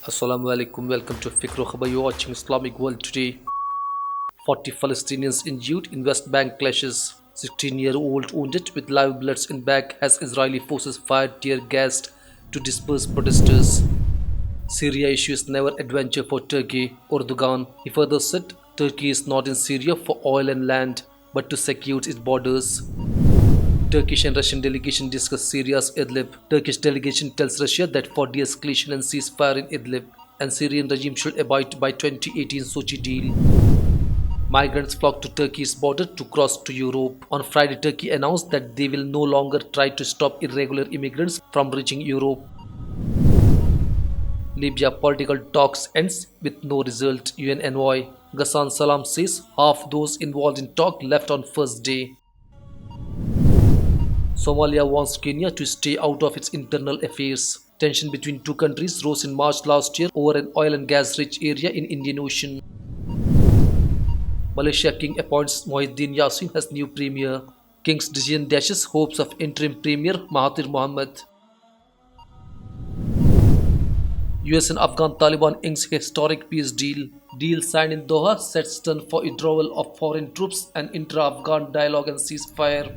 Assalamu alaikum, welcome to Fikr. You're watching Islamic World Today. 40 Palestinians injured in West Bank clashes. 16-year-old wounded with live bullets in back as Israeli forces fired tear gas to disperse protesters. Syria issues never adventure for Turkey. ERDOGAN. He further said Turkey is not in Syria for oil and land, but to secure its borders. Turkish and Russian delegation discuss Syria's IDLIB. Turkish delegation tells Russia that for de-escalation and ceasefire in IDLIB, and Syrian regime should abide by 2018 Sochi deal. Migrants flock to Turkey's border to cross to Europe. On Friday, Turkey announced that they will no longer try to stop irregular immigrants from reaching Europe. Libya political talks ends with no result. UN envoy Ghassan Salam says half those involved in talk left on first day. Somalia wants Kenya to stay out of its internal affairs. Tension between two countries rose in March last year over an oil and gas-rich area in Indian Ocean. Malaysia King appoints MUHYIDDIN YASSIN as new premier. King's decision dashes hopes of interim premier Mahathir Mohamad. US and Afghan Taliban inks historic peace deal. Deal signed in Doha sets turn for withdrawal of foreign troops and intra-Afghan dialogue and ceasefire.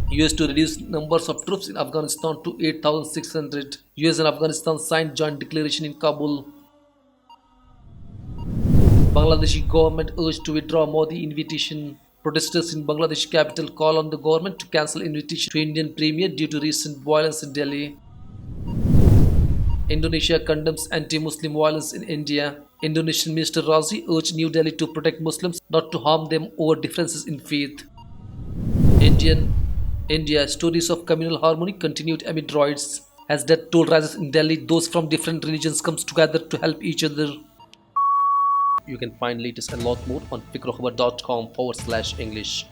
US to reduce numbers of troops in Afghanistan to 8,600. US and Afghanistan signed joint declaration in Kabul. Bangladeshi government urged to withdraw Modi invitation. Protesters in Bangladesh capital call on the government to cancel invitation to Indian premier due to recent violence in Delhi. Indonesia condemns anti-Muslim violence in India. Indonesian Minister Razi urged New Delhi to protect Muslims, not to harm them over differences in faith. India, stories of communal harmony continued amid riots. As death toll rises in Delhi, those from different religions comes together to help each other. You can find latest and lot more on fikrokhbar.com/English.